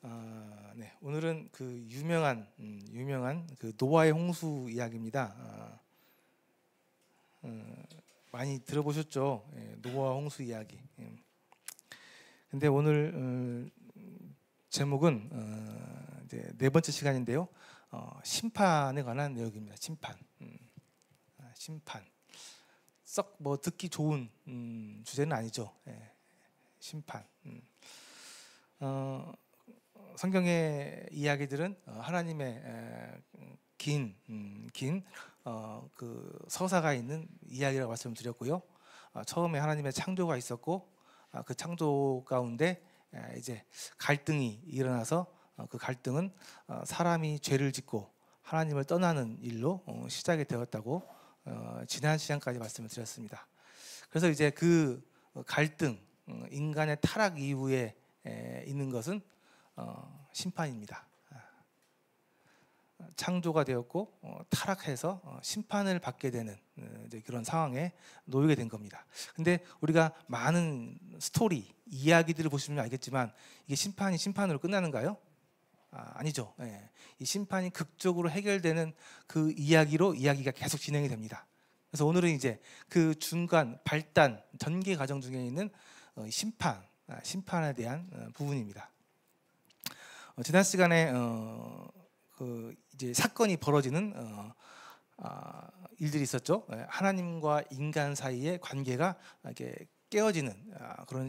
네, 오늘은 그 유명한 그 노아의 홍수 이야기입니다. 많이 들어보셨죠? 노아 홍수 이야기. 근데 오늘 제목은 이제 네 번째 시간인데요. 심판에 관한 내용입니다. 심판. 썩 뭐 듣기 좋은 주제는 아니죠. 심판. 성경의 이야기들은 하나님의 긴 그 서사가 있는 이야기라고 말씀드렸고요. 처음에 하나님의 창조가 있었고 그 창조 가운데 이제 갈등이 일어나서 그 갈등은 사람이 죄를 짓고 하나님을 떠나는 일로 시작이 되었다고 지난 시간까지 말씀을 드렸습니다. 그래서 이제 그 갈등, 인간의 타락 이후에 있는 것은 심판입니다. 창조가 되었고 타락해서 심판을 받게 되는 이제 그런 상황에 놓이게 된 겁니다. 근데 우리가 많은 스토리, 이야기들을 보시면 알겠지만 이게 심판이 심판으로 끝나는가요? 아니죠. 이 심판이 극적으로 해결되는 그 이야기로 이야기가 계속 진행이 됩니다. 그래서 오늘은 이제 그 중간 발단, 전개 과정 중에 있는 심판에 대한 부분입니다. 지난 시간에 그 이제 사건이 벌어지는 일들이 있었죠. 하나님과 인간 사이의 관계가 이렇게 깨어지는 그런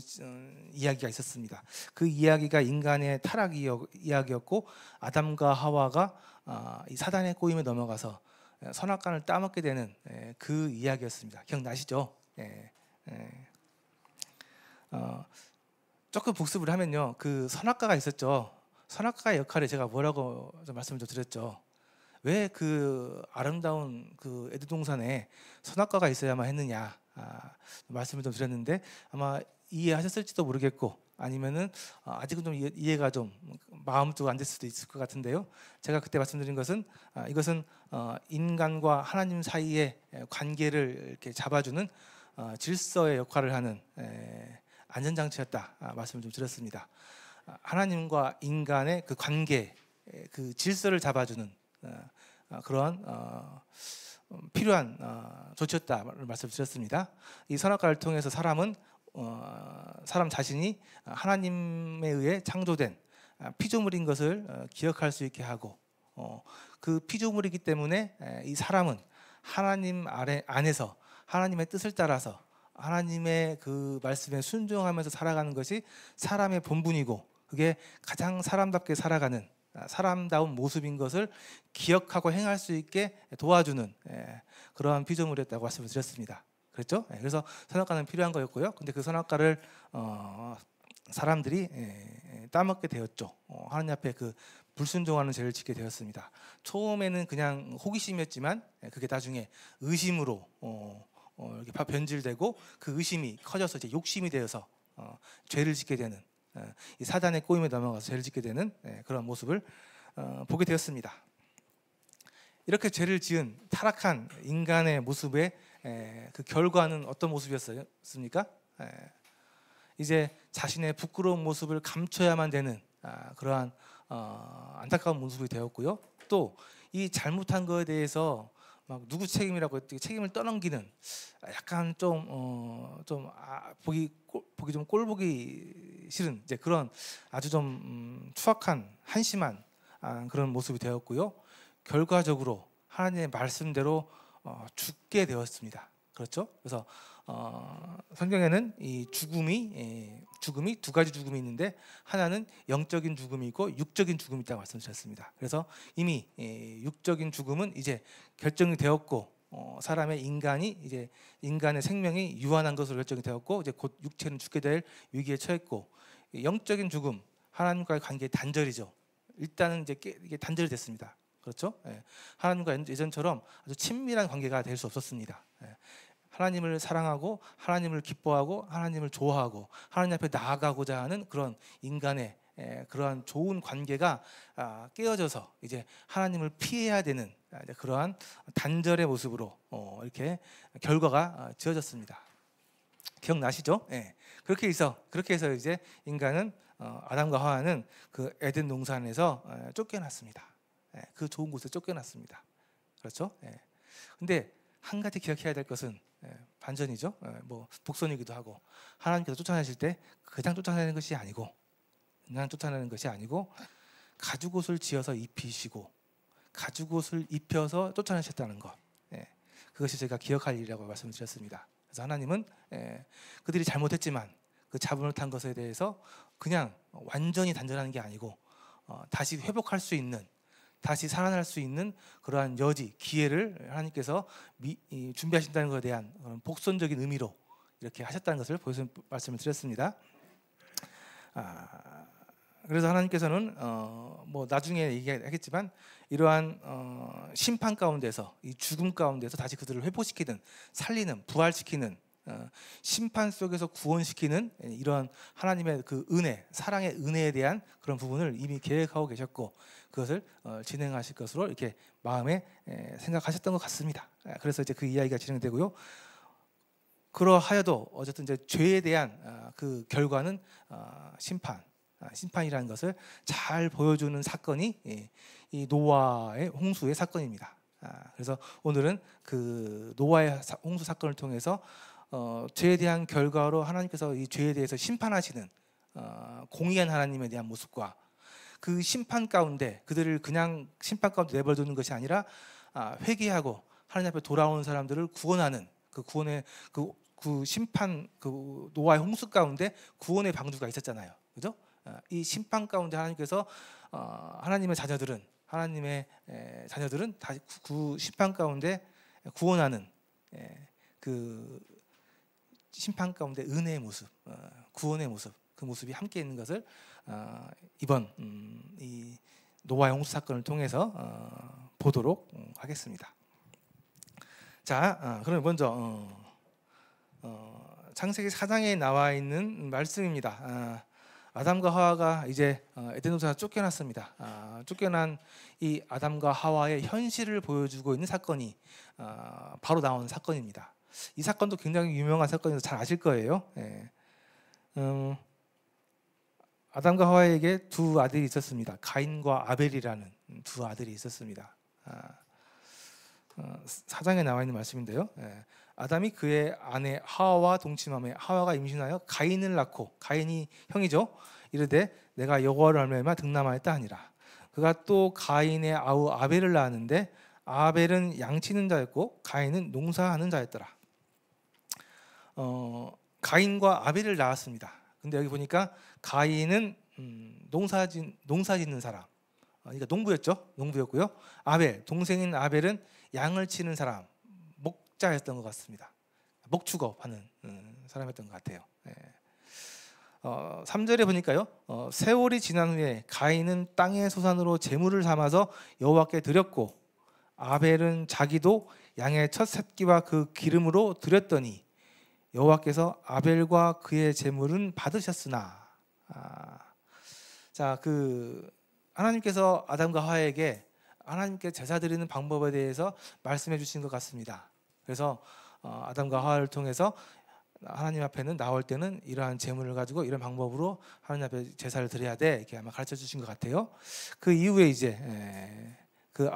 이야기가 있었습니다. 그 이야기가 인간의 타락 이야기였고 아담과 하와가 이 사단의 꼬임에 넘어가서 선악과를 따먹게 되는 그 이야기였습니다. 기억나시죠? 조금 복습을 하면요, 그 선악과가 있었죠. 선악과의 역할을 제가 뭐라고 말씀을 드렸죠. 왜 그 아름다운 그 에덴 동산에 선악과가 있어야만 했느냐 말씀을 좀 드렸는데 아마 이해하셨을지도 모르겠고 아니면은 아직은 좀 이해가 좀 마음도 안 될 수도 있을 것 같은데요. 제가 그때 말씀드린 것은 이것은 인간과 하나님 사이의 관계를 이렇게 잡아주는 질서의 역할을 하는 안전장치였다 말씀을 좀 드렸습니다. 하나님과 인간의 그 관계, 그 질서를 잡아주는 그러한 필요한 조치였다 말씀드렸습니다. 이 선악과를 통해서 사람은 사람 자신이 하나님에 의해 창조된 피조물인 것을 기억할 수 있게 하고 그 피조물이기 때문에 이 사람은 하나님 안에서 하나님의 뜻을 따라서 하나님의 그 말씀에 순종하면서 살아가는 것이 사람의 본분이고 그게 가장 사람답게 살아가는 사람다운 모습인 것을 기억하고 행할 수 있게 도와주는 그러한 피조물이었다고 말씀을 드렸습니다. 그렇죠? 그래서 선악과는 필요한 거였고요. 근데 그 선악과를 사람들이 따먹게 되었죠. 하나님 앞에 그 불순종하는 죄를 짓게 되었습니다. 처음에는 그냥 호기심이었지만 그게 나중에 의심으로 이렇게 변질되고 그 의심이 커져서 이제 욕심이 되어서 죄를 짓게 되는 이 사단의 꼬임에 넘어가서 죄를 짓게 되는 그런 모습을 보게 되었습니다. 이렇게 죄를 지은 타락한 인간의 모습의 그 결과는 어떤 모습이었습니까? 이제 자신의 부끄러운 모습을 감춰야만 되는 그러한 안타까운 모습이 되었고요. 또 이 잘못한 것에 대해서 막 누구 책임이라고 책임을 떠넘기는 약간 보기 좀 꼴보기 싫은 이제 그런 아주 좀 추악한 한심한 그런 모습이 되었고요. 결과적으로 하나님의 말씀대로 죽게 되었습니다. 그렇죠? 그래서 성경에는 이 죽음이 두 가지 죽음이 있는데 하나는 영적인 죽음이고 육적인 죽음이 있다고 말씀드렸습니다. 그래서 이미 육적인 죽음은 이제 결정이 되었고 사람의 인간의 생명이 유한한 것으로 결정이 되었고 이제 곧 육체는 죽게 될 위기에 처했고 영적인 죽음 하나님과의 관계의 단절이죠. 일단은 이제 이게 단절이 됐습니다. 그렇죠? 하나님과 예전처럼 아주 친밀한 관계가 될 수 없었습니다. 하나님을 사랑하고 하나님을 기뻐하고 하나님을 좋아하고 하나님 앞에 나아가고자 하는 그런 인간의 그러한 좋은 관계가 깨어져서 이제 하나님을 피해야 되는 그러한 단절의 모습으로 이렇게 결과가 지어졌습니다. 기억나시죠? 그렇게 해서 이제 인간은 아담과 하와는 그 에덴 동산에서 쫓겨났습니다. 그 좋은 곳에 쫓겨났습니다. 그렇죠? 근데 한 가지 기억해야 될 것은 반전이죠. 뭐 복선이기도 하고 하나님께서 쫓아내실 때 그냥 쫓아내는 것이 아니고 가죽옷을 지어서 입히시고 가죽옷을 입혀서 쫓아내셨다는 것. 그것이 제가 기억할 일이라고 말씀드렸습니다. 그래서 하나님은 그들이 잘못했지만 그 잡음을 탄 것에 대해서 그냥 완전히 단절하는 게 아니고 다시 회복할 수 있는, 다시 살아날 수 있는 그러한 여지, 기회를 하나님께서 준비하신다는 것에 대한 복선적인 의미로 이렇게 하셨다는 것을 말씀을 드렸습니다. 그래서 하나님께서는 뭐 나중에 얘기하겠지만 이러한 심판 가운데서, 이 죽음 가운데서 다시 그들을 회복시키는, 살리는, 부활시키는, 심판 속에서 구원시키는 이러한 하나님의 그 은혜, 사랑의 은혜에 대한 그런 부분을 이미 계획하고 계셨고 그것을 진행하실 것으로 이렇게 마음에 생각하셨던 것 같습니다. 그래서 이제 그 이야기가 진행되고요. 그러하여도 어쨌든 이제 죄에 대한 그 결과는 심판이라는 것을 잘 보여주는 사건이 이 노아의 홍수의 사건입니다. 그래서 오늘은 그 노아의 홍수 사건을 통해서 죄에 대한 결과로 하나님께서 이 죄에 대해서 심판하시는 공의한 하나님에 대한 모습과 그 심판 가운데 그들을 그냥 심판 가운데 내버려두는 것이 아니라 회개하고 하나님 앞에 돌아오는 사람들을 구원하는 그 구원의 그 심판, 그 노아의 홍수 가운데 구원의 방주가 있었잖아요. 그죠? 이 심판 가운데 하나님께서 하나님의 자녀들은 다시 그 심판 가운데 구원하는 그 심판 가운데 은혜의 모습, 구원의 모습, 그 모습이 함께 있는 것을 이번 이 노아의 홍수 사건을 통해서 보도록 하겠습니다. 자, 그럼 먼저 창세기 4장에 나와 있는 말씀입니다. 아담과 하와가 이제 에덴 동산에서 쫓겨났습니다. 쫓겨난 이 아담과 하와의 현실을 보여주고 있는 사건이 바로 나온 사건입니다. 이 사건도 굉장히 유명한 사건이라서 잘 아실 거예요. 아담과 하와에게 두 아들이 있었습니다. 가인과 아벨이라는 두 아들이 있었습니다. 4장에 나와 있는 말씀인데요. 아담이 그의 아내 하와와 동침하며 하와가 임신하여 가인을 낳고, 가인이 형이죠. 이르되 내가 여호와를 알며 득남하였다 하니라. 그가 또 가인의 아우 아벨을 낳았는데 아벨은 양치는 자였고 가인은 농사하는 자였더라. 가인과 아벨을 낳았습니다. 근데 여기 보니까 가인은 농사짓는 사람, 그러니까 농부였고요. 아벨, 동생인 아벨은 양을 치는 사람, 목자였던 것 같습니다. 목축업하는 사람이었던 것 같아요. 3절에 보니까요, 세월이 지난 후에 가인은 땅의 소산으로 제물을 삼아서 여호와께 드렸고 아벨은 자기도 양의 첫 새끼와 그 기름으로 드렸더니 여호와께서 아벨과 그의 제물은 받으셨으나. 자, 그 하나님께서 아담과 하와에게 하나님께 제사 드리는 방법에 대해서 말씀해 주신 것 같습니다. 그래서 아담과 하와를 통해서 하나님 앞에는 나올 때는 이러한 제물을 가지고 이런 방법으로 하나님 앞에 제사를 드려야 돼, 이렇게 아마 가르쳐 주신 것 같아요. 그 이후에 이제 그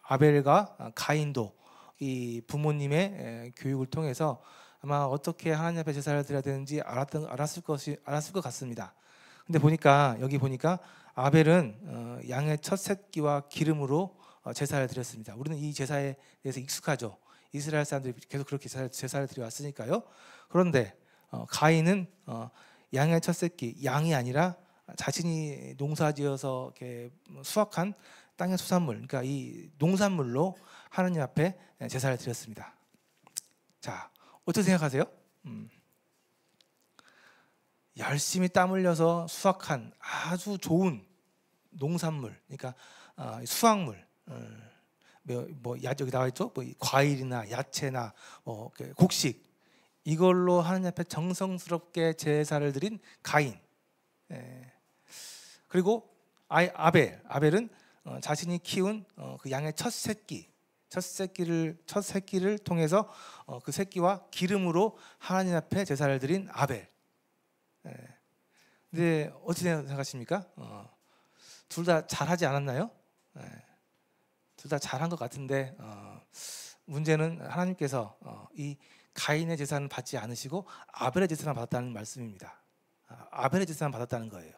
아벨과 가인도 이 부모님의 교육을 통해서 아마 어떻게 하나님 앞에 제사를 드려야 되는지 알았을 것 같습니다. 근데 여기 보니까 아벨은 양의 첫 새끼와 기름으로 제사를 드렸습니다. 우리는 이 제사에 대해서 익숙하죠. 이스라엘 사람들이 계속 그렇게 제사를 드려왔으니까요. 그런데 가인은 양의 첫 새끼, 양이 아니라 자신이 농사지어서 이렇게 수확한 땅의 소산물, 그러니까 이 농산물로 하나님 앞에 제사를 드렸습니다. 자, 어떻게 생각하세요? 열심히 땀 흘려서 수확한 아주 좋은 농산물, 그러니까 수확물, 여기 나와 있죠. 과일이나 야채나 곡식, 이걸로 하나님 앞에 정성스럽게 제사를 드린 가인. 그리고 아벨은 자신이 키운 그 양의 첫 새끼를 통해서 그 새끼와 기름으로 하나님 앞에 제사를 드린 아벨. 근데 어떻게 생각하십니까? 둘 다 잘하지 않았나요? 네. 둘 다 잘한 것 같은데 문제는 하나님께서 이 가인의 제사는 받지 않으시고 아벨의 제사만 받았다는 말씀입니다. 아벨의 제사만 받았다는 거예요.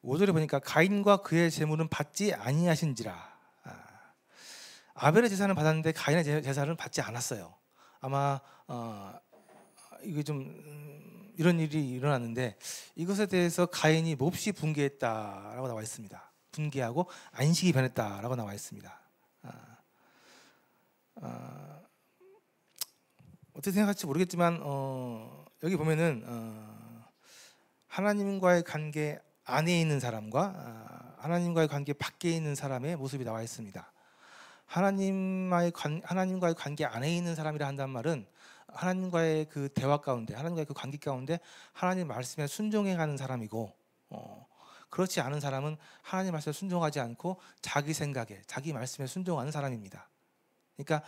5절에 보니까 가인과 그의 제물은 받지 아니하신지라. 아벨의 제사는 받았는데 가인의 제사는 받지 않았어요. 아마 이게 좀 이런 일이 일어났는데 이것에 대해서 가인이 몹시 분개했다라고 나와 있습니다. 분개하고 안식이 변했다라고 나와 있습니다. 어떻게 생각할지 모르겠지만 여기 보면은 하나님과의 관계 안에 있는 사람과 하나님과의 관계 밖에 있는 사람의 모습이 나와 있습니다. 하나님과의 관계 안에 있는 사람이라 한다는 말은 하나님과의 그 대화 가운데, 하나님과의 그 관계 가운데 하나님 말씀에 순종해가는 사람이고, 그렇지 않은 사람은 하나님 말씀에 순종하지 않고 자기 생각에, 자기 말씀에 순종하는 사람입니다. 그러니까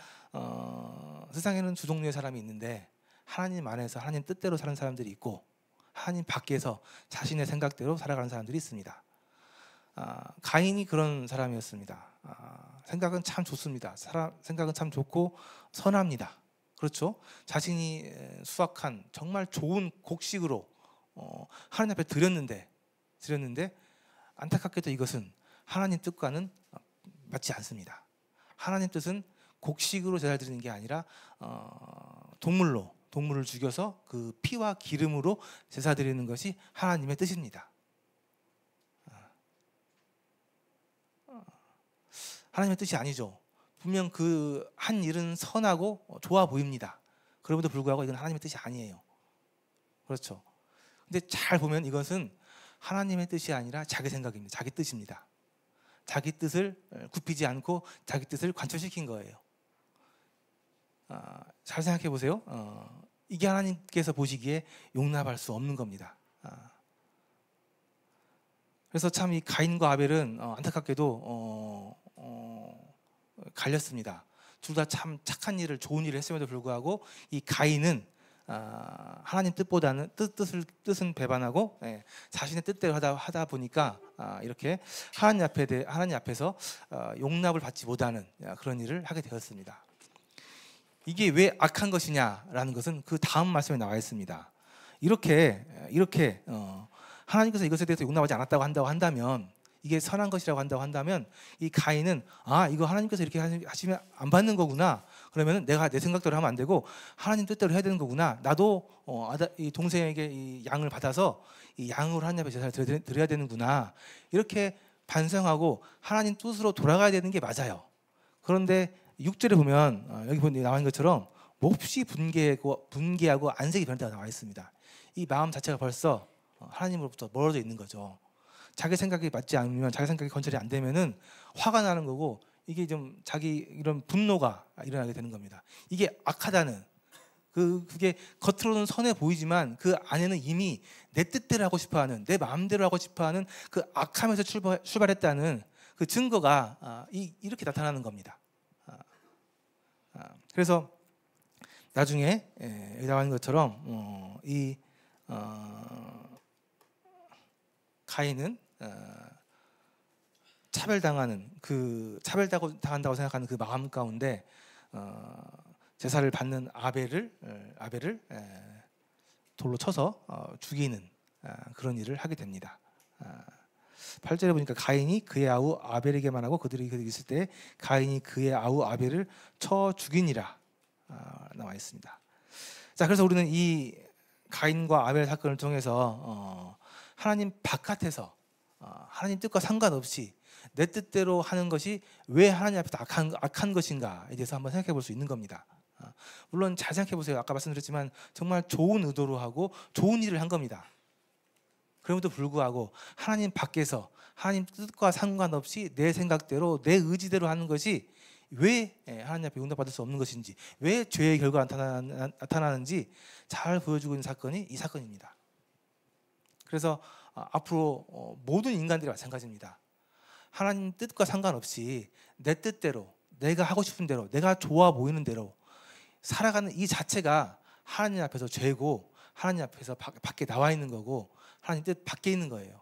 세상에는 두 종류의 사람이 있는데 하나님 안에서 하나님 뜻대로 사는 사람들이 있고 하나님 밖에서 자신의 생각대로 살아가는 사람들이 있습니다. 가인이 그런 사람이었습니다. 생각은 참 좋습니다. 생각은 참 좋고 선합니다. 그렇죠? 자신이 수확한 정말 좋은 곡식으로 하나님 앞에 드렸는데 안타깝게도 이것은 하나님 뜻과는 맞지 않습니다. 하나님 뜻은 곡식으로 제사를 드리는 게 아니라 동물을 죽여서 그 피와 기름으로 제사 드리는 것이 하나님의 뜻입니다. 하나님의 뜻이 아니죠. 분명 그 한 일은 선하고 좋아 보입니다. 그럼에도 불구하고 이건 하나님의 뜻이 아니에요. 그렇죠. 근데 잘 보면 이것은 하나님의 뜻이 아니라 자기 생각입니다. 자기 뜻입니다. 자기 뜻을 굽히지 않고 자기 뜻을 관철시킨 거예요. 잘 생각해 보세요. 이게 하나님께서 보시기에 용납할 수 없는 겁니다. 그래서 참 이 가인과 아벨은 안타깝게도 갈렸습니다. 둘 다 참 착한 일을, 좋은 일을 했음에도 불구하고 이 가인은 하나님 뜻은 배반하고 자신의 뜻대로 하다 보니까 이렇게 하나님 앞에서 용납을 받지 못하는 그런 일을 하게 되었습니다. 이게 왜 악한 것이냐라는 것은 그 다음 말씀에 나와 있습니다. 이렇게 하나님께서 이것에 대해서 용납하지 않았다고 한다면, 이게 선한 것이라고 한다면 이 가인은 이거 하나님께서 이렇게 하시면 안 받는 거구나. 그러면 내가 내 생각대로 하면 안 되고 하나님 뜻대로 해야 되는 거구나. 나도 이 동생에게 이 양을 받아서 이 양으로 하나님 앞에 제사를 드려야 되는구나. 이렇게 반성하고 하나님 뜻으로 돌아가야 되는 게 맞아요. 그런데 6절에 보면 여기 나와 있는 것처럼 몹시 분개하고 안색이 변했다고 나와 있습니다. 이 마음 자체가 벌써 하나님으로부터 멀어져 있는 거죠. 자기 생각이 맞지 않으면, 자기 생각이 건철이 안 되면은 화가 나는 거고, 이게 좀 자기 이런 분노가 일어나게 되는 겁니다. 이게 악하다는 그게 겉으로는 선해 보이지만 그 안에는 이미 내 뜻대로 하고 싶어하는, 내 마음대로 하고 싶어하는 그 악함에서 출발했다는 그 증거가 이렇게 나타나는 겁니다. 그래서 나중에 여기 나와 있는 것처럼 가인은 차별당한다고 생각하는 그 마음 가운데 제사를 받는 아벨을 돌로 쳐서 죽이는 그런 일을 하게 됩니다. 8절에 보니까 가인이 그의 아우 아벨에게 말하고 그들이 있을 때 가인이 그의 아우 아벨을 쳐 죽이니라 나와 있습니다. 자, 그래서 우리는 이 가인과 아벨 사건을 통해서 하나님 바깥에서 하나님 뜻과 상관없이 내 뜻대로 하는 것이 왜 하나님 앞에서 악한 것인가에 대해서 한번 생각해 볼 수 있는 겁니다. 물론 잘 생각해 보세요. 아까 말씀드렸지만 정말 좋은 의도로 하고 좋은 일을 한 겁니다. 그럼에도 불구하고 하나님 밖에서 하나님 뜻과 상관없이 내 생각대로 내 의지대로 하는 것이 왜 하나님 앞에 용납받을 수 없는 것인지, 왜 죄의 결과가 나타나는지 잘 보여주고 있는 사건이 이 사건입니다. 그래서 앞으로 모든 인간들이 마찬가지입니다. 하나님 뜻과 상관없이 내 뜻대로, 내가 하고 싶은 대로, 내가 좋아 보이는 대로 살아가는 이 자체가 하나님 앞에서 죄고 하나님 앞에서 밖에 나와 있는 거고 하나님 뜻 밖에 있는 거예요.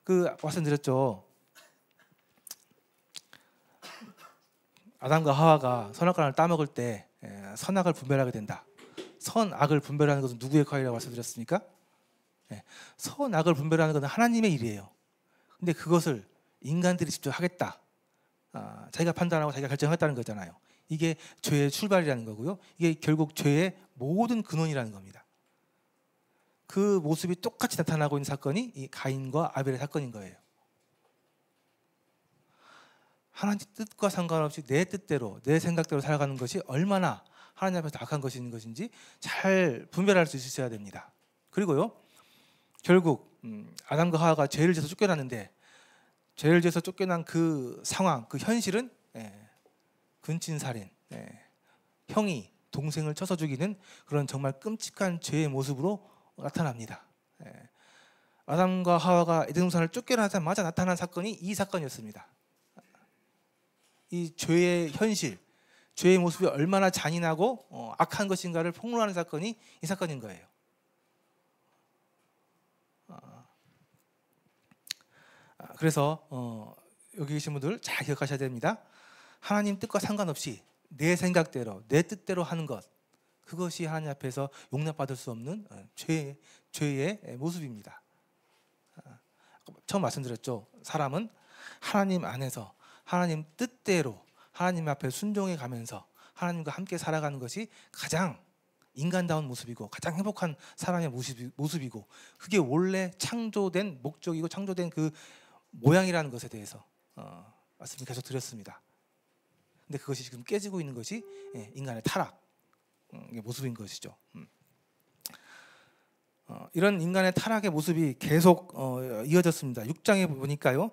그 말씀드렸죠. 아담과 하와가 선악과를 따먹을 때 선악을 분별하게 된다. 선악을 분별하는 것은 누구의 역할이라고 말씀드렸습니까? 선악을 분별하는 것은 하나님의 일이에요. 근데 그것을 인간들이 직접 하겠다. 자기가 판단하고 자기가 결정했다는 거잖아요. 이게 죄의 출발이라는 거고요. 이게 결국 죄의 모든 근원이라는 겁니다. 그 모습이 똑같이 나타나고 있는 사건이 이 가인과 아벨의 사건인 거예요. 하나님 뜻과 상관없이 내 뜻대로 내 생각대로 살아가는 것이 얼마나 하나님 앞에서 악한 것인지 잘 분별할 수 있어야 됩니다. 그리고요, 결국 아담과 하와가 죄를 지어서 쫓겨났는데 죄를 지어서 쫓겨난 그 상황, 그 현실은 근친살인, 형이 동생을 쳐서 죽이는 그런 정말 끔찍한 죄의 모습으로 나타납니다. 아담과 하와가 에덴 동산을 쫓겨나자마자 나타난 사건이 이 사건이었습니다. 이 죄의 현실, 죄의 모습이 얼마나 잔인하고 악한 것인가를 폭로하는 사건이 이 사건인 거예요. 그래서 여기 계신 분들 잘 기억하셔야 됩니다. 하나님 뜻과 상관없이 내 생각대로 내 뜻대로 하는 것, 그것이 하나님 앞에서 용납받을 수 없는 죄의 모습입니다. 처음 말씀드렸죠. 사람은 하나님 안에서 하나님 뜻대로 하나님 앞에 순종해 가면서 하나님과 함께 살아가는 것이 가장 인간다운 모습이고 가장 행복한 사람의 모습이고, 그게 원래 창조된 목적이고 창조된 그 모양이라는 것에 대해서 말씀을 계속 드렸습니다. 근데 그것이 지금 깨지고 있는 것이 인간의 타락 모습인 것이죠. 이런 인간의 타락의 모습이 계속 이어졌습니다. 6장에 보니까요,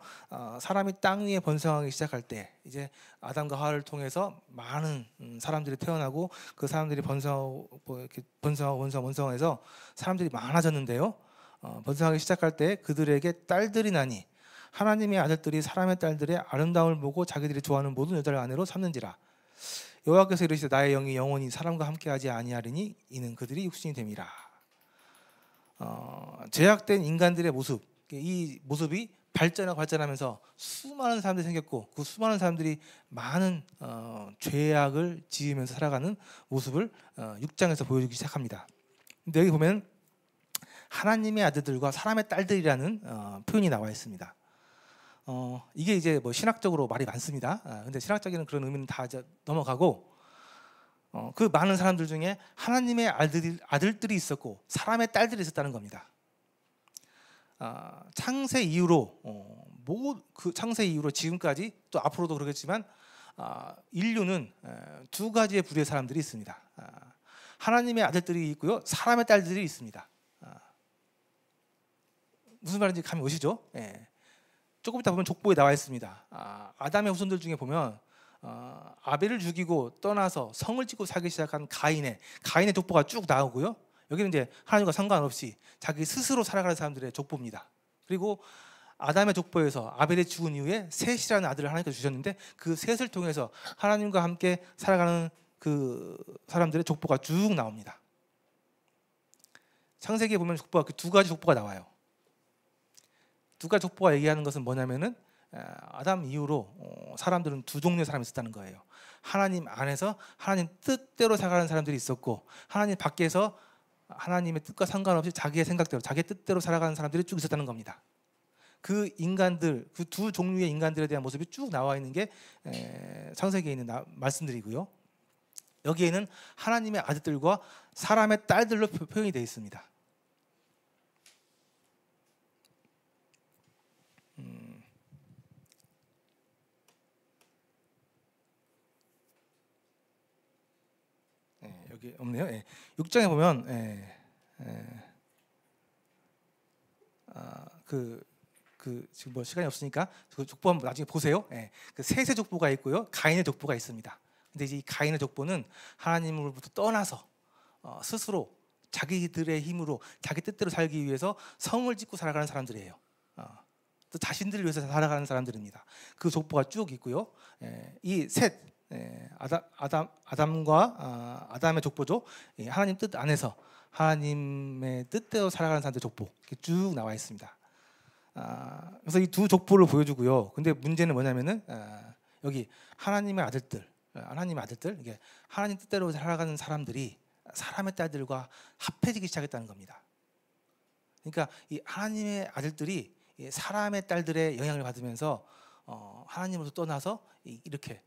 사람이 땅 위에 번성하기 시작할 때 이제 아담과 하와를 통해서 많은 사람들이 태어나고 그 사람들이 번성해서 사람들이 많아졌는데요, 번성하기 시작할 때 그들에게 딸들이 나니 하나님의 아들들이 사람의 딸들의 아름다움을 보고 자기들이 좋아하는 모든 여자를 아내로 삼는지라. 여호와께서 이르시되 나의 영이 영원히 사람과 함께하지 아니하리니 이는 그들이 육신이 됨이라. 죄악된 인간들의 모습, 이 모습이 발전하면서 수많은 사람들이 생겼고 그 수많은 사람들이 많은 죄악을 지으면서 살아가는 모습을 6장에서 보여주기 시작합니다. 근데 여기 보면 하나님의 아들들과 사람의 딸들이라는 표현이 나와 있습니다. 이게 이제 뭐 신학적으로 말이 많습니다. 근데 신학적인 그런 의미는 다 넘어가고, 그 많은 사람들 중에 하나님의 아들들이 있었고 사람의 딸들이 있었다는 겁니다. 창세 이후로 그 창세 이후로 지금까지 또 앞으로도 그러겠지만 인류는 두 가지의 부류의 사람들이 있습니다. 하나님의 아들들이 있고요, 사람의 딸들이 있습니다. 무슨 말인지 감이 오시죠? 조금 이따 보면 족보에 나와 있습니다. 아담의 후손들 중에 보면 아벨을 죽이고 떠나서 성을 짓고 살기 시작한 가인의 족보가 쭉 나오고요. 여기는 이제 하나님과 상관없이 자기 스스로 살아가는 사람들의 족보입니다. 그리고 아담의 족보에서 아벨이 죽은 이후에 셋이라는 아들을 하나님께서 주셨는데 그 셋을 통해서 하나님과 함께 살아가는 그 사람들의 족보가 쭉 나옵니다. 창세기에 보면 족보가 그 두 가지 족보가 나와요. 두 가지 족보가 얘기하는 것은 뭐냐면은 아담 이후로 사람들은 두 종류의 사람이 있었다는 거예요. 하나님 안에서 하나님 뜻대로 살아가는 사람들이 있었고, 하나님 밖에서 하나님의 뜻과 상관없이 자기의 생각대로 자기의 뜻대로 살아가는 사람들이 쭉 있었다는 겁니다. 그 인간들, 그 두 종류의 인간들에 대한 모습이 쭉 나와 있는 게 창세기에 있는 말씀들이고요. 여기에는 하나님의 아들들과 사람의 딸들로 표현이 되어 있습니다. 여기 없네요. 6장에 보면 지금 뭐 시간이 없으니까 그 족보 한번 나중에 보세요. 그 셋의 족보가 있고요, 가인의 족보가 있습니다. 근데 이제 이 가인의 족보는 하나님으로부터 떠나서 스스로 자기들의 힘으로 자기 뜻대로 살기 위해서 성을 짓고 살아가는 사람들이에요. 또 자신들을 위해서 살아가는 사람들입니다. 그 족보가 쭉 있고요. 이 셋, 아담의 족보죠. 하나님 뜻 안에서 하나님의 뜻대로 살아가는 사람들 족보 이렇게 쭉 나와 있습니다. 그래서 이 두 족보를 보여주고요. 근데 문제는 뭐냐면은 여기 하나님의 아들들 이게 하나님 뜻대로 살아가는 사람들이 사람의 딸들과 합해지기 시작했다는 겁니다. 그러니까 이 하나님의 아들들이 사람의 딸들의 영향을 받으면서 하나님으로부터 떠나서 이렇게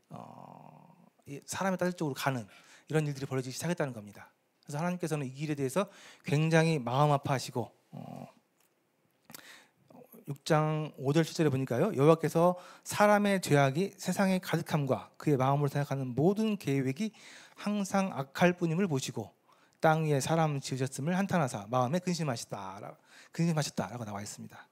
사람의 딸 쪽으로 가는 이런 일들이 벌어지기 시작했다는 겁니다. 그래서 하나님께서는 이 길에 대해서 굉장히 마음 아파하시고 6장 5절 7절에 보니까요. 여호와께서 사람의 죄악이 세상에 가득함과 그의 마음으로 생각하는 모든 계획이 항상 악할 뿐임을 보시고 땅 위에 사람 지으셨음을 한탄하사 마음에 근심하셨다라고 나와 있습니다.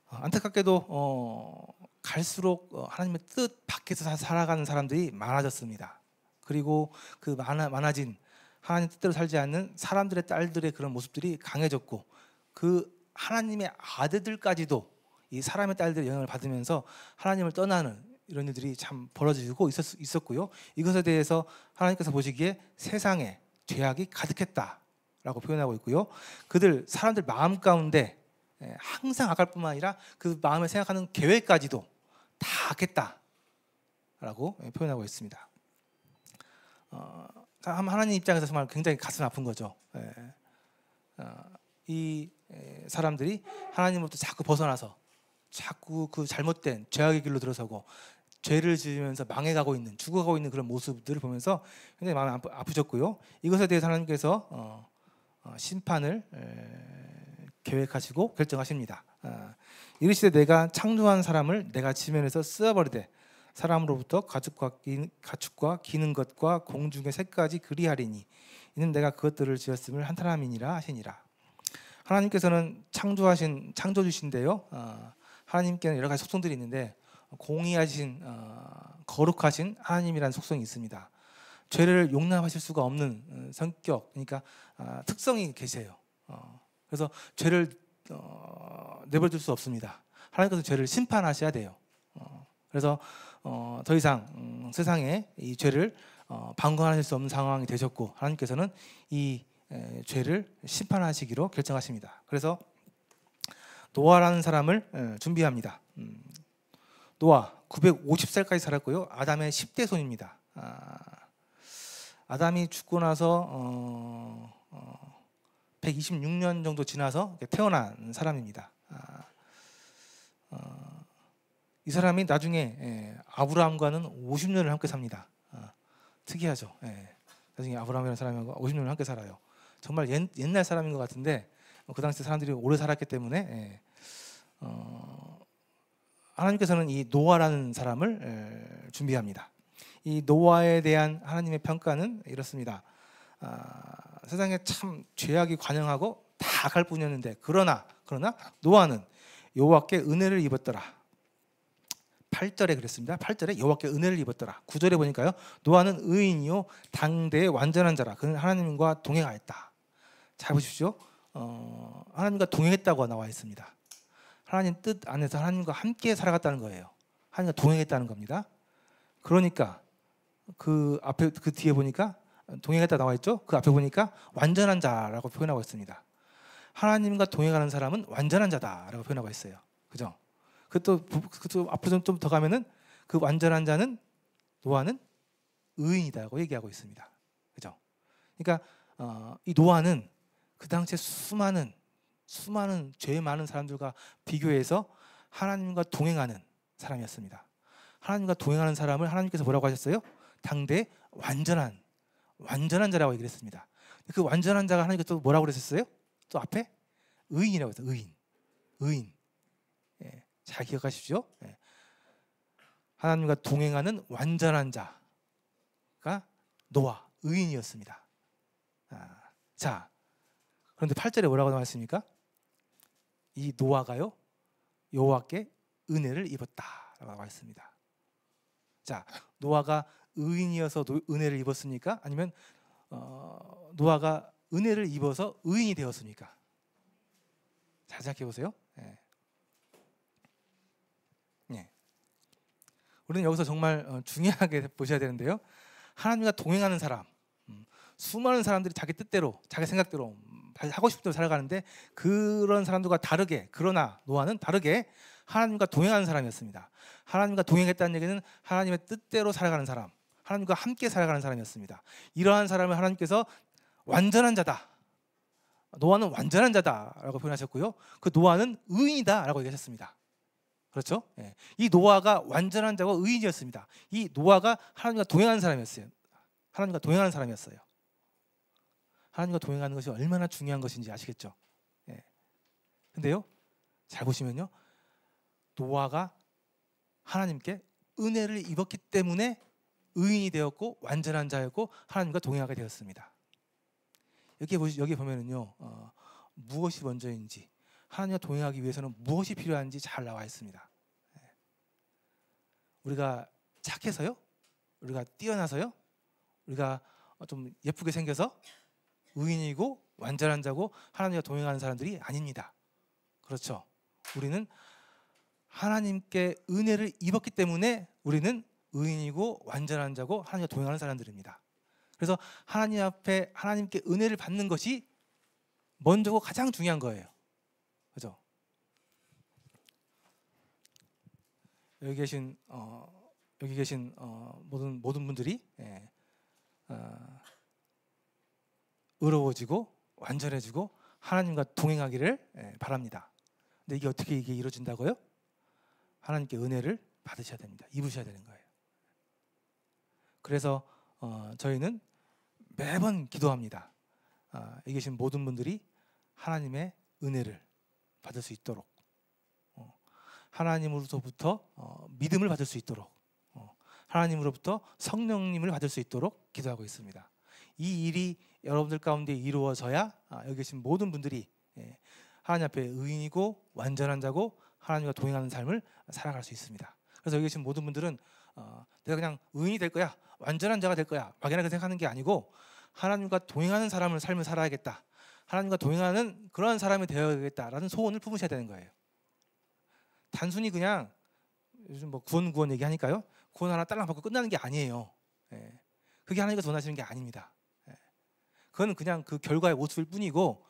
안타깝게도 갈수록 하나님의 뜻 밖에서 살아가는 사람들이 많아졌습니다. 그리고 그 많아진 하나님 뜻대로 살지 않는 사람들의 딸들의 그런 모습들이 강해졌고 그 하나님의 아들들까지도 이 사람의 딸들의 영향을 받으면서 하나님을 떠나는 이런 일들이 참 벌어지고 있었고요. 이것에 대해서 하나님께서 보시기에 세상에 죄악이 가득했다라고 표현하고 있고요. 사람들 마음 가운데 항상 악할 뿐만 아니라 그 마음에 생각하는 계획까지도 다 악했다라고 표현하고 있습니다. 하나님 입장에서 정말 굉장히 가슴 아픈 거죠. 이 사람들이 하나님으로부터 자꾸 벗어나서 자꾸 그 잘못된 죄악의 길로 들어서고 죄를 지으면서 망해가고 있는 죽어가고 있는 그런 모습들을 보면서 굉장히 마음이 아프셨고요. 이것에 대해서 하나님께서 심판을 계획하시고 결정하십니다. 이르시되 내가 창조한 사람을 내가 지면에서 쓰어버리되 사람으로부터 가축과 기는 것과 공중의 새까지 그리하리니 이는 내가 그것들을 지었음을 한탄함이니라 하시니라. 하나님께서는 창조주신데요. 하나님께는 여러 가지 속성들이 있는데 공의하신 거룩하신 하나님이라는 속성이 있습니다. 죄를 용납하실 수가 없는 성격, 그러니까 특성이 계세요. 그래서 죄를 내버려둘 수 없습니다. 하나님께서 죄를 심판하셔야 돼요. 그래서 더 이상 세상에 이 죄를 방관하실 수 없는 상황이 되셨고 하나님께서는 이 죄를 심판하시기로 결정하십니다. 그래서 노아라는 사람을 준비합니다. 노아 950살까지 살았고요. 아담의 10대 손입니다. 아담이 죽고 나서 126년 정도 지나서 태어난 사람입니다. 이 사람이 나중에 아브라함과는 50년을 함께 삽니다. 특이하죠. 나중에 아브라함이라는 사람과 50년을 함께 살아요. 정말 옛날 사람인 것 같은데 그 당시 사람들이 오래 살았기 때문에 하나님께서는 이 노아라는 사람을 준비합니다. 이 노아에 대한 하나님의 평가는 이렇습니다. 세상에 참 죄악이 관영하고 다 갈 뿐이었는데 그러나 노아는 여호와께 은혜를 입었더라. 8절에 그랬습니다. 8절에 여호와께 은혜를 입었더라. 9절에 보니까요. 노아는 의인이요 당대의 완전한 자라. 그는 하나님과 동행하였다. 잘 보십시오. 하나님과 동행했다고 나와 있습니다. 하나님 뜻 안에서 하나님과 함께 살아갔다는 거예요. 하나님과 동행했다는 겁니다. 그러니까 그 앞에 그 뒤에 보니까 동행했다 나와 있죠. 그 앞에 보니까 완전한 자라고 표현하고 있습니다. 하나님과 동행하는 사람은 완전한 자다라고 표현하고 있어요. 그죠? 그것도 앞으로 좀 더 가면은 그 완전한 자는 노아는 의인이다라고 얘기하고 있습니다. 그죠? 그러니까 이 노아는 그 당시에 수많은 죄 많은 사람들과 비교해서 하나님과 동행하는 사람이었습니다. 하나님과 동행하는 사람을 하나님께서 뭐라고 하셨어요? 당대 완전한 자라고 얘기를 했습니다. 그 완전한 자가 하나님께서 또 뭐라고 그러셨어요? 또 앞에 의인이라고 했어요. 의인. 잘 기억하십시오. 하나님과 동행하는 완전한 자가 노아, 의인이었습니다. 자, 그런데 8절에 뭐라고 나왔습니까? 이 노아가요 여호와께 은혜를 입었다라고 나와 있습니다. 자, 노아가 의인이어서 은혜를 입었습니까? 아니면 노아가 은혜를 입어서 의인이 되었습니까? 잘 생각해 보세요. 우리는 여기서 정말 중요하게 보셔야 되는데요. 하나님과 동행하는 사람, 수많은 사람들이 자기 뜻대로, 자기 생각대로 하고 싶은 대로 살아가는데 그런 사람들과 다르게, 그러나 노아는 다르게 하나님과 동행하는 사람이었습니다. 하나님과 동행했다는 얘기는 하나님의 뜻대로 살아가는 사람, 하나님과 함께 살아가는 사람이었습니다. 이러한 사람을 하나님께서 완전한 자다, 노아는 완전한 자다라고 표현하셨고요. 그 노아는 의인이다라고 얘기하셨습니다. 그렇죠? 예. 이 노아가 완전한 자고 의인이었습니다. 이 노아가 하나님과 동행하는 사람이었어요. 하나님과 동행하는 사람이었어요. 하나님과 동행하는 것이 얼마나 중요한 것인지 아시겠죠? 예. 근데요, 잘 보시면요, 노아가 하나님께 은혜를 입었기 때문에 의인이 되었고 완전한 자였고 하나님과 동행하게 되었습니다. 여기 보면은요, 무엇이 먼저인지, 하나님과 동행하기 위해서는 무엇이 필요한지 잘 나와 있습니다. 우리가 착해서요? 우리가 뛰어나서요? 우리가 좀 예쁘게 생겨서 의인이고 완전한 자고 하나님과 동행하는 사람들이 아닙니다. 그렇죠? 우리는 하나님께 은혜를 입었기 때문에 우리는 의인이고 완전한 자고 하나님과 동행하는 사람들입니다. 그래서 하나님 앞에 하나님께 은혜를 받는 것이 먼저고 가장 중요한 거예요. 그죠? 여기 계신 모든 분들이 의로워지고 완전해지고 하나님과 동행하기를 바랍니다. 근데 이게 어떻게 이루어진다고요? 하나님께 은혜를 받으셔야 됩니다. 입으셔야 되는 거예요. 그래서 저희는 매번 기도합니다. 여기 계신 모든 분들이 하나님의 은혜를 받을 수 있도록, 하나님으로부터 믿음을 받을 수 있도록, 하나님으로부터 성령님을 받을 수 있도록 기도하고 있습니다. 이 일이 여러분들 가운데 이루어져야 여기 계신 모든 분들이 하나님 앞에 의인이고 완전한 자고 하나님과 동행하는 삶을 살아갈 수 있습니다. 그래서 여기 계신 모든 분들은 내가 그냥 의인이 될 거야, 완전한 자가 될 거야, 막연하게 생각하는 게 아니고 하나님과 동행하는 삶을 살아야겠다, 하나님과 동행하는 그런 사람이 되어야겠다라는 소원을 품으셔야 되는 거예요. 단순히 그냥 요즘 뭐 구원 얘기하니까요, 구원 하나 딸랑 받고 끝나는 게 아니에요. 그게 하나님께서 원하시는 게 아닙니다. 그건 그냥 그 결과의 모습일 뿐이고,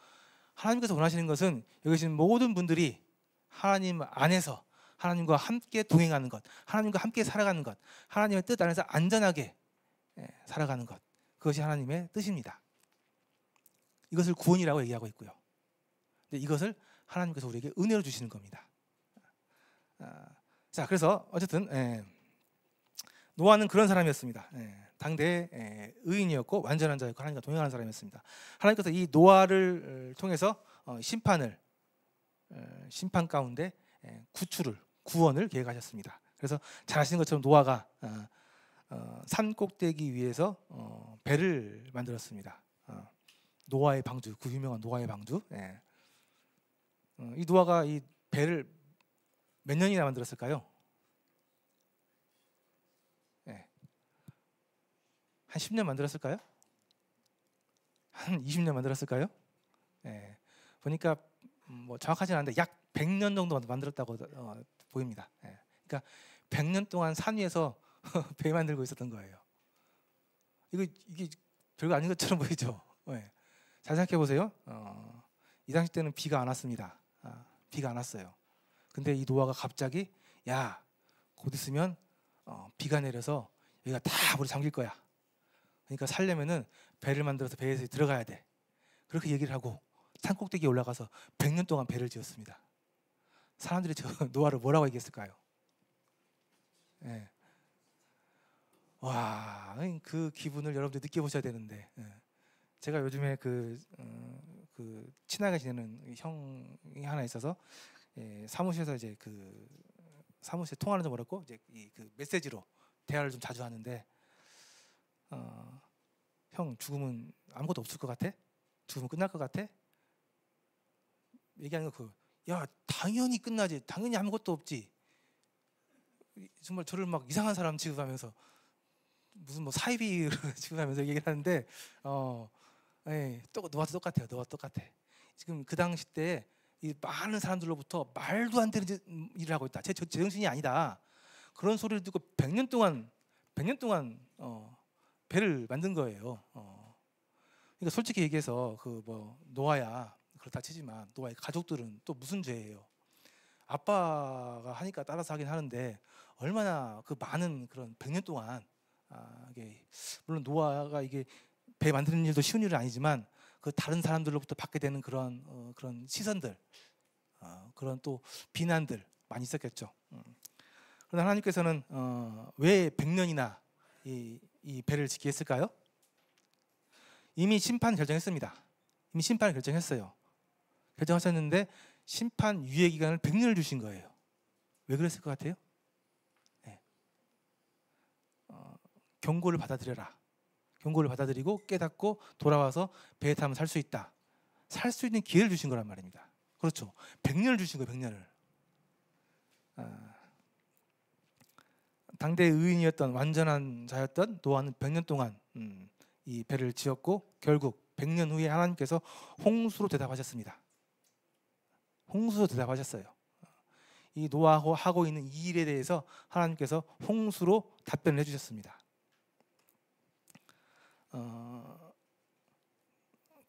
하나님께서 원하시는 것은 여기 계신 모든 분들이 하나님 안에서 하나님과 함께 동행하는 것, 하나님과 함께 살아가는 것, 하나님의 뜻 안에서 안전하게 살아가는 것, 그것이 하나님의 뜻입니다. 이것을 구원이라고 얘기하고 있고요. 근데 이것을 하나님께서 우리에게 은혜로 주시는 겁니다. 자, 그래서 어쨌든 노아는 그런 사람이었습니다. 당대의 의인이었고 완전한 자였고 하나님과 동행하는 사람이었습니다. 하나님께서 이 노아를 통해서 심판 가운데 구원을 계획하셨습니다. 그래서 잘 아시는 것처럼 노아가 산 꼭대기 위에서 배를 만들었습니다. 노아의 방주, 그 유명한 노아의 방주. 이 노아가 이 배를 몇 년이나 만들었을까요? 한 10년 만들었을까요? 한 20년 만들었을까요? 보니까 뭐 정확하지는 않은데 약 100년 정도 만들었다고 보입니다. 그러니까 100년 동안 산 위에서 배 만들고 있었던 거예요. 이게 별거 아닌 것처럼 보이죠? 잘 생각해 보세요. 이 당시 때는 비가 안 왔습니다. 비가 안 왔어요. 근데 이 노아가 갑자기 곧 있으면 비가 내려서 여기가 다 물에 잠길 거야. 그러니까 살려면은 배를 만들어서 배에서 들어가야 돼. 그렇게 얘기를 하고 산 꼭대기에 올라가서 100년 동안 배를 지었습니다. 사람들이 저 노아를 뭐라고 얘기했을까요? 와, 그 기분을 여러분들 느껴보셔야 되는데, 제가 요즘에 그 친하게 지내는 형이 하나 있어서 사무실에서 이제 사무실 통화는 좀 어렵고 이제 그 메시지로 대화를 좀 자주 하는데, 형 죽으면 아무것도 없을 것 같아? 죽으면 끝날 것 같아? 얘기하는 거 야 당연히 끝나지, 당연히 아무것도 없지. 정말 저를 막 이상한 사람 취급하면서 무슨 뭐 사이비 취급하면서 얘기를 하는데 또 너와 똑같아요. 너와 똑같아. 지금 그 당시 때 이 많은 사람들로부터 말도 안 되는 일을 하고 있다. 제 정신이 아니다. 그런 소리를 듣고 100년 동안 배를 만든 거예요. 그러니까 솔직히 얘기해서 그 뭐 노아야 그렇다 치지만 노아의 가족들은 또 무슨 죄예요? 아빠가 하니까 따라서 하긴 하는데 얼마나 그 많은 그런 100년 동안 이게 물론 노아가 이게 배 만드는 일도 쉬운 일은 아니지만 그 다른 사람들로부터 받게 되는 그런 시선들, 그런 또 비난들 많이 있었겠죠. 그러나 하나님께서는 왜 100년이나 이 배를 짓게 했을까요? 이미 심판 결정했습니다. 이미 심판을 결정했어요. 결정하셨는데 심판 유예 기간을 100년을 주신 거예요. 왜 그랬을 것 같아요? 네. 경고를 받아들여라. 경고를 받아들이고 깨닫고 돌아와서 배에 타면 살 수 있다. 살 수 있는 기회를 주신 거란 말입니다. 그렇죠. 100년을 주신 거예요. 100년을. 당대 의인이었던 완전한 자였던 노아는 100년 동안 이 배를 지었고 결국 100년 후에 하나님께서 홍수로 대답하셨습니다. 홍수로 대답하셨어요. 이 노아하고 하고 있는 이 일에 대해서 하나님께서 홍수로 답변을 해주셨습니다.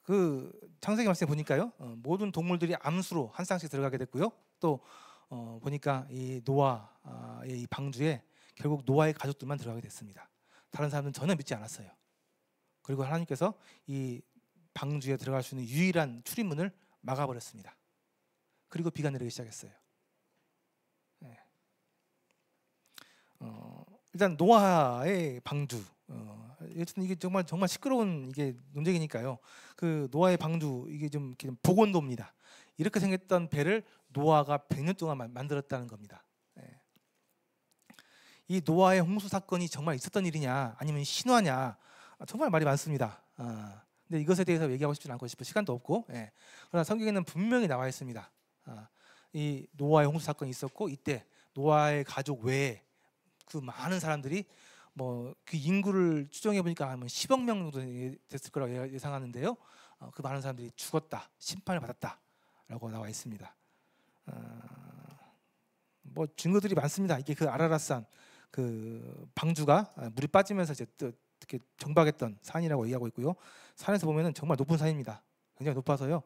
그 창세기 말씀에 보니까요, 모든 동물들이 암수로 한 쌍씩 들어가게 됐고요. 또 보니까 이 노아의 이 방주에 결국 노아의 가족들만 들어가게 됐습니다. 다른 사람들은 전혀 믿지 않았어요. 그리고 하나님께서 이 방주에 들어갈 수 있는 유일한 출입문을 막아버렸습니다. 그리고 비가 내리기 시작했어요. 네. 일단 노아의 방주, 이게 정말 시끄러운 이게 논쟁이니까요. 그 노아의 방주 이게 좀 복원도입니다. 이렇게 생겼던 배를 노아가 100년 동안 만들었다는 겁니다. 네. 이 노아의 홍수 사건이 정말 있었던 일이냐 아니면 신화냐, 정말 말이 많습니다. 근데 이것에 대해서 얘기하고 싶지 않고 시간도 없고, 예. 그러나 성경에는 분명히 나와 있습니다. 이 노아의 홍수 사건이 있었고 이때 노아의 가족 외에 그 많은 사람들이 뭐 그 인구를 추정해 보니까 한 10억 명 정도 됐을 거라고 예상하는데요. 그 많은 사람들이 죽었다, 심판을 받았다라고 나와 있습니다. 뭐 증거들이 많습니다. 이게 그 아라랏산 그 방주가 물이 빠지면서 이제 이렇게 정박했던 산이라고 얘기하고 있고요. 산에서 보면은 정말 높은 산입니다. 굉장히 높아서요.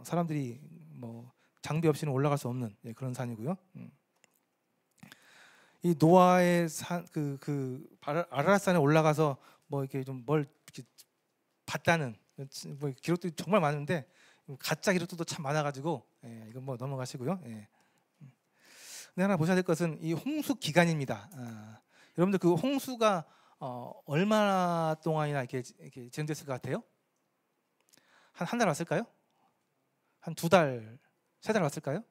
사람들이 뭐 장비 없이는 올라갈 수 없는 그런 산이고요. 이 노아의 산 그 아라랏산에 올라가서 뭐 이렇게 좀 뭘 이렇게 봤다는 뭐 기록들이 정말 많은데 가짜 기록도 참 많아가지고, 이건 뭐 넘어가시고요. 근데 하나 보셔야 될 것은 이 홍수 기간입니다. 여러분들 그 홍수가 얼마나 동안이나 이렇게 진행됐을 것 같아요? 한 달 왔을까요? 한 2달, 3달 왔을까요?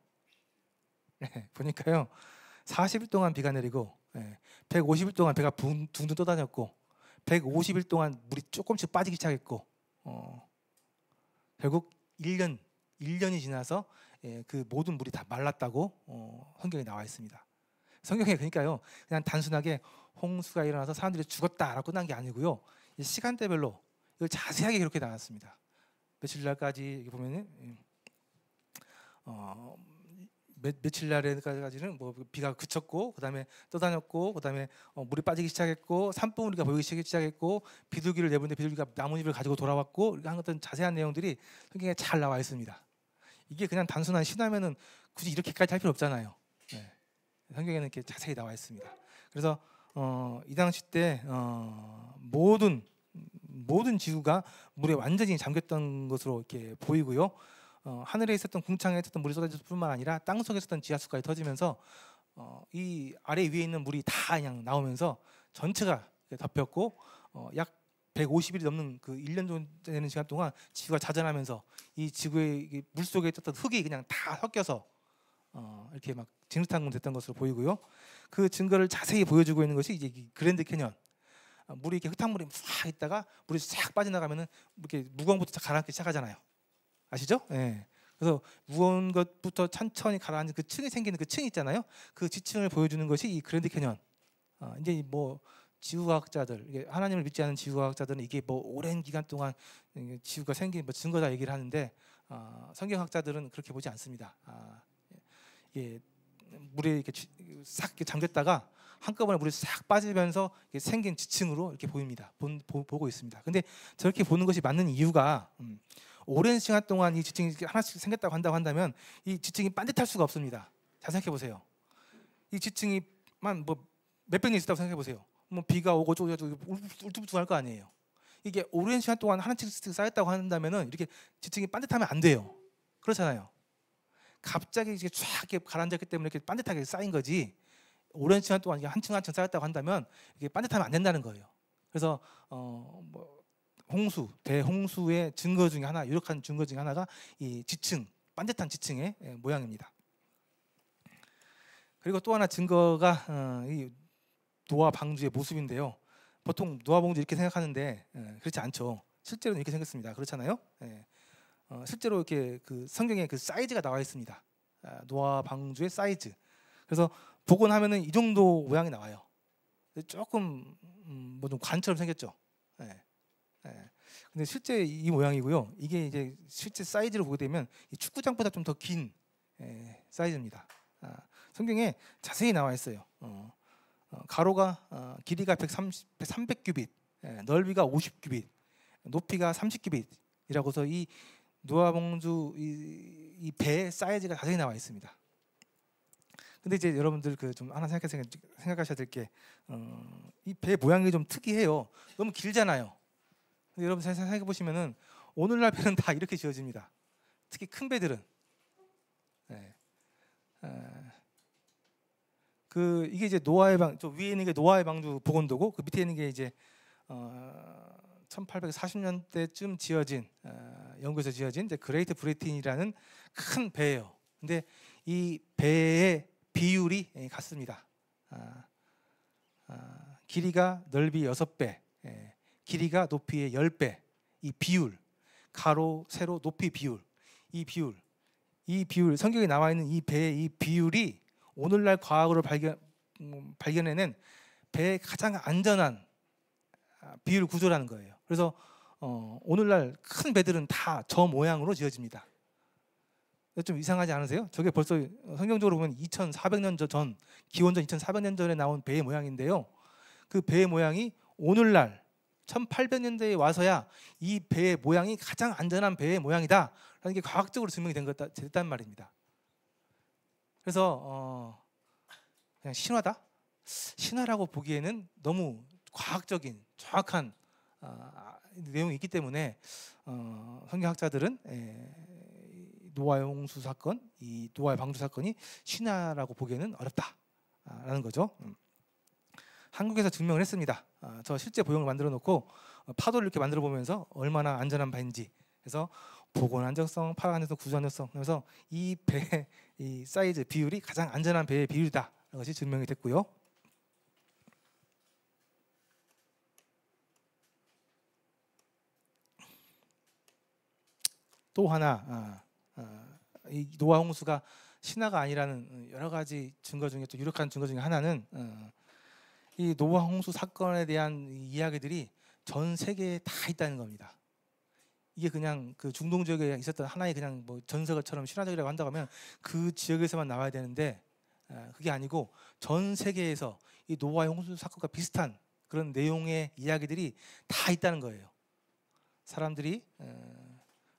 보니까요 40일 동안 비가 내리고 150일 동안 배가 둥둥 떠다녔고 150일 동안 물이 조금씩 빠지기 시작했고 결국 1년이 지나서 그 모든 물이 다 말랐다고 성경에 나와 있습니다. 성경에 그러니까요 그냥 단순하게 홍수가 일어나서 사람들이 죽었다라고 끝난 게 아니고요, 시간대별로 이걸 자세하게 그렇게 나왔습니다. 며칠 날까지 보면은 며칠 날에까지는 뭐 비가 그쳤고 그다음에 떠다녔고 그다음에 물이 빠지기 시작했고 산봉우리가 보이기 시작했고 비둘기를 내보는데 비둘기가 나뭇잎을 가지고 돌아왔고 이렇게 한 어떤 자세한 내용들이 성경에 잘 나와 있습니다. 이게 그냥 단순한 신화면은 굳이 이렇게까지 할 필요 없잖아요. 성경에는 이렇게 자세히 나와 있습니다. 그래서 이 당시 때 모든 지구가 물에 완전히 잠겼던 것으로 이렇게 보이고요. 하늘에 있었던 궁창에 있었던 물이 쏟아질 뿐만 아니라 땅 속에 있었던 지하수까지 터지면서 이 아래 위에 있는 물이 다 그냥 나오면서 전체가 덮였고 약 150일이 넘는 그 1년 정도 되는 시간 동안 지구가 자전하면서 이 지구의 물 속에 있었던 흙이 그냥 다 섞여서 이렇게 막 진흙탕공 됐던 것으로 보이고요. 그 증거를 자세히 보여주고 있는 것이 이제 그랜드 캐년. 물이 이렇게 흙탕물이 싹 있다가 물이 싹 빠져나가면은 이렇게 무거운 것부터 가라앉기 시작하잖아요. 아시죠? 예. 그래서 무거운 것부터 천천히 가라앉는 그 층이 생기는 그 층이 있잖아요. 그 지층을 보여주는 것이 이 그랜드 캐년. 이제 뭐 지구과학자들, 이게 하나님을 믿지 않는 지구과학자들은 이게 뭐 오랜 기간 동안 지구가 생긴 뭐 증거다 얘기를 하는데 성경학자들은 그렇게 보지 않습니다. 예, 물에 이렇게 싹 이렇게 잠겼다가 한꺼번에 물이 싹 빠지면서 생긴 지층으로 이렇게 보입니다. 보고 있습니다. 근데 저렇게 보는 것이 맞는 이유가 오랜 시간 동안 이 지층이 하나씩 생겼다고 한다면 이 지층이 반듯할 수가 없습니다. 잘 생각해 보세요. 이 지층이만 뭐 몇백 년 있었다고 생각해 보세요. 뭐 비가 오고 울퉁불퉁할 거 아니에요. 이게 오랜 시간 동안 하나씩 쌓였다고 한다면은 이렇게 지층이 반듯하면 안 돼요. 그렇잖아요. 갑자기 이제 쫙 이렇게 가라앉았기 때문에 이렇게 반듯하게 쌓인 거지. 오랜 시간 동안 한 층 한 층 쌓였다고 한다면 이게 반듯하면 안 된다는 거예요. 그래서 뭐 홍수, 대홍수의 증거 중에 하나, 유력한 증거 중에 하나가 이 지층, 반듯한 지층의 모양입니다. 그리고 또 하나 증거가 이 노아 방주의 모습인데요. 보통 노아 방주 이렇게 생각하는데 그렇지 않죠. 실제로는 이렇게 생겼습니다. 그렇잖아요. 실제로 이렇게 그 성경에 그 사이즈가 나와 있습니다. 노아 방주의 사이즈. 그래서 복원하면은 이 정도 모양이 나와요. 조금 뭐 좀 관처럼 생겼죠. 근데 실제 이 모양이고요. 이게 이제 실제 사이즈를 보게 되면 이 축구장보다 좀 더 긴 사이즈입니다. 성경에 자세히 나와 있어요. 가로가 길이가 300규빗, 넓이가 50규빗, 높이가 30규빗이라고서 이 노아 방주 이 배의 사이즈가 자세히 나와 있습니다. 근데 이제 여러분들 그 좀 하나 생각하셔야 될 게 이 배 모양이 좀 특이해요. 너무 길잖아요. 근데 여러분 생각해 보시면은 오늘날 배는 다 이렇게 지어집니다. 특히 큰 배들은. 그 이게 이제 노아의 방, 저 위에 있는 게 노아의 방주 복원도고 그 밑에 있는 게 이제 1840년대쯤 지어진 영국에서 지어진 이제 그레이트 브리튼이라는 큰 배예요. 근데 이 배의 비율이 같습니다. 길이가 넓이 6배, 길이가 높이의 10배. 이 비율, 가로, 세로, 높이 비율, 이 비율, 성경에 나와 있는 이 배의 이 비율이 오늘날 과학으로 발견해낸 배의 가장 안전한 비율 구조라는 거예요. 그래서 오늘날 큰 배들은 다 저 모양으로 지어집니다. 좀 이상하지 않으세요? 저게 벌써 성경적으로 보면 2400년 전, 기원전 2400년 전에 나온 배의 모양인데요. 그 배의 모양이 오늘날 1800년대에 와서야 이 배의 모양이 가장 안전한 배의 모양이다라는 게 과학적으로 증명이 됐단 말입니다. 그래서 그냥 신화다? 신화라고 보기에는 너무 과학적인 정확한 내용이 있기 때문에 성경학자들은 노아의 홍수 사건, 이 노아의 방주 사건이 신화라고 보기에는 어렵다라는 거죠. 한국에서 증명을 했습니다. 저 실제 보형을 만들어 놓고 파도를 이렇게 만들어 보면서 얼마나 안전한 바인지. 그래서 보건 안정성, 파악 안정성, 구조 안정성. 그래서 이 배 이 사이즈 비율이 가장 안전한 배의 비율이다. 것이 증명이 됐고요. 또 하나 이 노아 홍수가 신화가 아니라는 여러 가지 증거 중에 또 유력한 증거 중에 하나는 이 노아 홍수 사건에 대한 이야기들이 전 세계에 다 있다는 겁니다. 이게 그냥 그 중동 지역에 있었던 하나의 그냥 뭐 전설처럼 신화적이라고 한다고 하면 그 지역에서만 나와야 되는데 그게 아니고 전 세계에서 이 노아의 홍수 사건과 비슷한 그런 내용의 이야기들이 다 있다는 거예요. 사람들이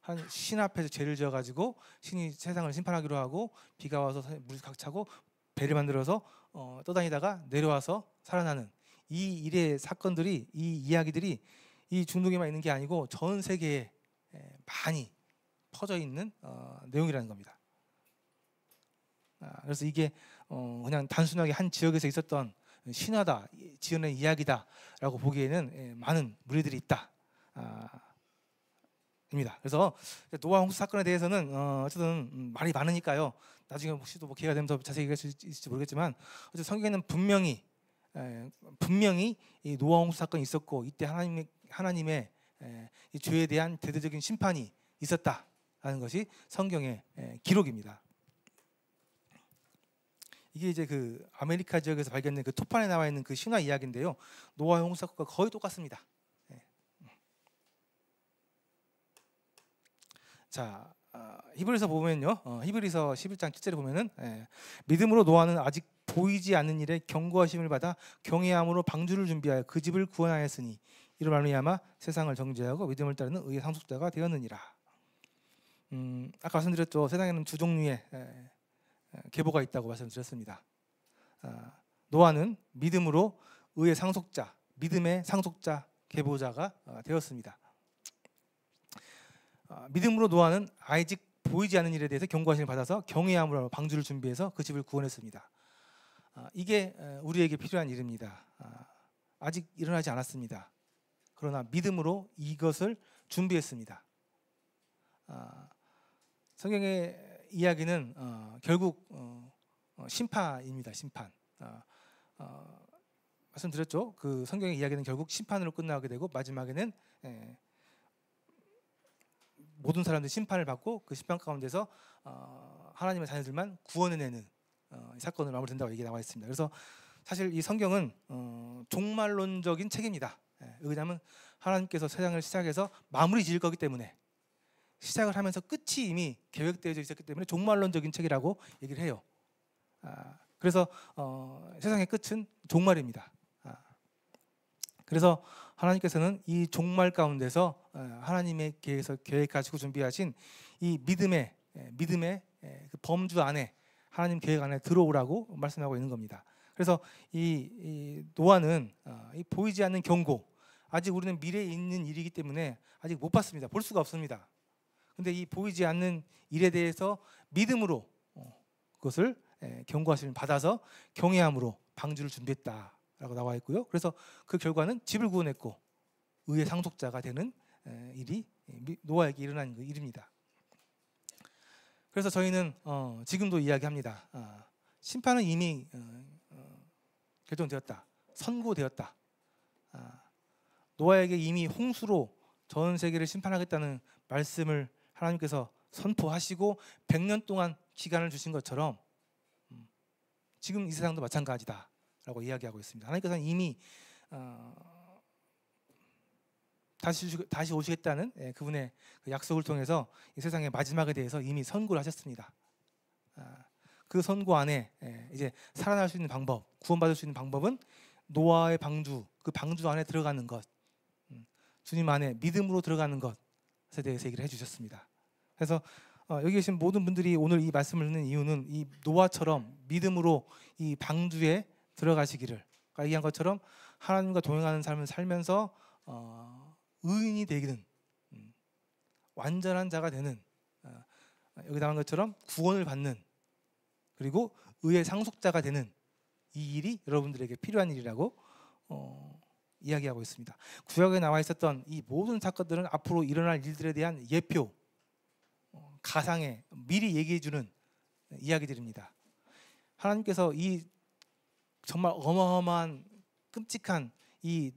한 신 앞에서 죄를 지어가지고 신이 세상을 심판하기로 하고 비가 와서 물이 가득 차고 배를 만들어서 떠다니다가 내려와서 살아나는 이 일의 사건들이, 이 이야기들이 이 중동에만 있는 게 아니고 전 세계에 많이 퍼져 있는 내용이라는 겁니다. 그래서 이게 그냥 단순하게 한 지역에서 있었던 신화다, 지어낸 이야기다라고 보기에는 많은 무리들이 있다. 입니다. 그래서 노아 홍수 사건에 대해서는 어쨌든 말이 많으니까요. 나중에 혹시 또 뭐 기회가 되면 더 자세히 얘기할 수 있을지 모르겠지만 어쨌든 성경에는 분명히 이 노아 홍수 사건이 있었고 이때 하나님의 이 죄에 대한 대대적인 심판이 있었다라는 것이 성경의 기록입니다. 이게 이제 그 아메리카 지역에서 발견된 그 토판에 나와 있는 그 신화 이야기인데요. 노아 홍수 사건과 거의 똑같습니다. 자, 히브리서 보면요, 히브리서 11장 7절에 보면은 믿음으로 노아는 아직 보이지 않는 일에 경고하심을 받아 경외함으로 방주를 준비하여 그 집을 구원하였으니 이로 말미암아 세상을 정죄하고 믿음을 따르는 의의 상속자가 되었느니라. 아까 말씀드렸죠. 세상에는 두 종류의 계보가 있다고 말씀드렸습니다. 노아는 믿음으로 의의 상속자, 믿음의 상속자, 계보자가 되었습니다. 믿음으로 노아는 아직 보이지 않는 일에 대해서 경고하심을 받아서 경외함으로 방주를 준비해서 그 집을 구원했습니다. 이게 우리에게 필요한 일입니다. 아직 일어나지 않았습니다. 그러나 믿음으로 이것을 준비했습니다. 성경의 이야기는 결국 심판입니다. 심판. 말씀드렸죠. 그 성경의 이야기는 결국 심판으로 끝나게 되고 마지막에는 모든 사람들이 심판을 받고 그 심판 가운데서 하나님의 자녀들만 구원해내는 사건으로 마무리된다고 얘기 나와 있습니다. 그래서 사실 이 성경은 종말론적인 책입니다. 왜냐하면 하나님께서 세상을 시작해서 마무리 지을 거기 때문에, 시작을 하면서 끝이 이미 계획되어져 있었기 때문에 종말론적인 책이라고 얘기를 해요. 그래서 세상의 끝은 종말입니다. 그래서 하나님께서는 이 종말 가운데서 하나님의 계획하시고 준비하신 이 믿음의 그 범주 안에, 하나님 계획 안에 들어오라고 말씀하고 있는 겁니다. 그래서 이 노아는 이 보이지 않는 경고, 아직 우리는 미래에 있는 일이기 때문에 아직 못 봤습니다. 볼 수가 없습니다. 근데 이 보이지 않는 일에 대해서 믿음으로 그것을 경고하심을 받아서 경외함으로 방주를 준비했다라고 나와 있고요. 그래서 그 결과는 집을 구원했고 의의 상속자가 되는 일이 노아에게 일어난 그 일입니다. 그래서 저희는 지금도 이야기합니다. 심판은 이미 결정되었다, 선고되었다. 노아에게 이미 홍수로 전 세계를 심판하겠다는 말씀을 하나님께서 선포하시고 100년 동안 기간을 주신 것처럼 지금 이 세상도 마찬가지다라고 이야기하고 있습니다. 하나님께서는 이미 다시 오시겠다는 그분의 그 약속을 통해서 이 세상의 마지막에 대해서 이미 선고를 하셨습니다. 그 선고 안에 이제 살아날 수 있는 방법, 구원받을 수 있는 방법은 노아의 방주, 그 방주 안에 들어가는 것, 주님 안에 믿음으로 들어가는 것에 대해서 얘기를 해주셨습니다. 그래서 여기 계신 모든 분들이 오늘 이 말씀을 듣는 이유는 이 노아처럼 믿음으로 이 방주에 들어가시기를, 얘기한 것처럼 하나님과 동행하는 삶을 살면서 의인이 되기는, 완전한 자가 되는, 여기 나온 것처럼 구원을 받는, 그리고 의의 상속자가 되는 이 일이 여러분들에게 필요한 일이라고 이야기하고 있습니다. 구약에 나와 있었던 이 모든 사건들은 앞으로 일어날 일들에 대한 예표, 가상에 미리 얘기해주는 이야기들입니다. 하나님께서 이 정말 어마어마한 끔찍한 이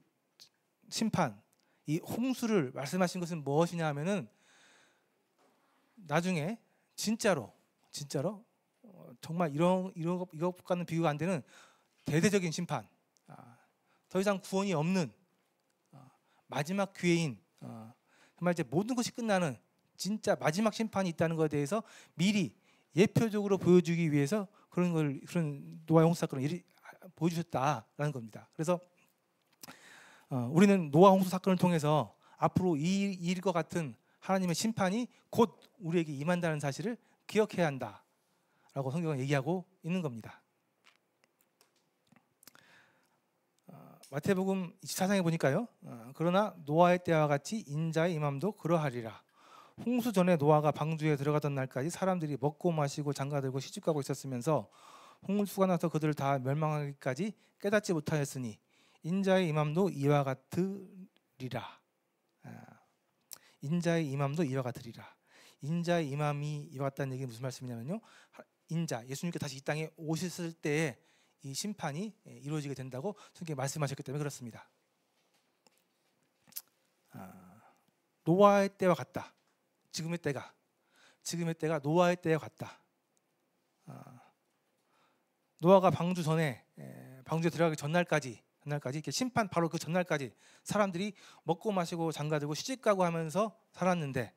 심판, 이 홍수를 말씀하신 것은 무엇이냐 하면은 나중에 진짜로 정말 이것과는 비교가 안 되는 대대적인 심판, 더 이상 구원이 없는 마지막 기회인, 정말 이제 모든 것이 끝나는 진짜 마지막 심판이 있다는 것에 대해서 미리 예표적으로 보여주기 위해서 그런 노아의 홍수 사건을 보여주셨다라는 겁니다. 그래서 우리는 노아 홍수 사건을 통해서 앞으로 이 일과 같은 하나님의 심판이 곧 우리에게 임한다는 사실을 기억해야 한다라고 성경은 얘기하고 있는 겁니다. 마태복음 24장에 보니까요, 그러나 노아의 때와 같이 인자의 임함도 그러하리라. 홍수 전에 노아가 방주에 들어가던 날까지 사람들이 먹고 마시고 장가들고 시집가고 있었으면서 홍수가 나서 그들을 다 멸망하기까지 깨닫지 못하였으니 인자의 임함도 이와 같으리라. 인자의 임함도 이와 같으리라. 인자의 임함이 이와 같다는 얘기는 무슨 말씀이냐면요, 인자, 예수님께 다시 이 땅에 오셨을 때에 이 심판이 이루어지게 된다고 성경에 말씀하셨기 때문에 그렇습니다. 노아의 때와 같다. 지금의 때가 노아의 때와 같다. 노아가 방주에 들어가기 전날까지 이렇게 심판 바로 그 전날까지 사람들이 먹고 마시고 장가들고 시집가고 하면서 살았는데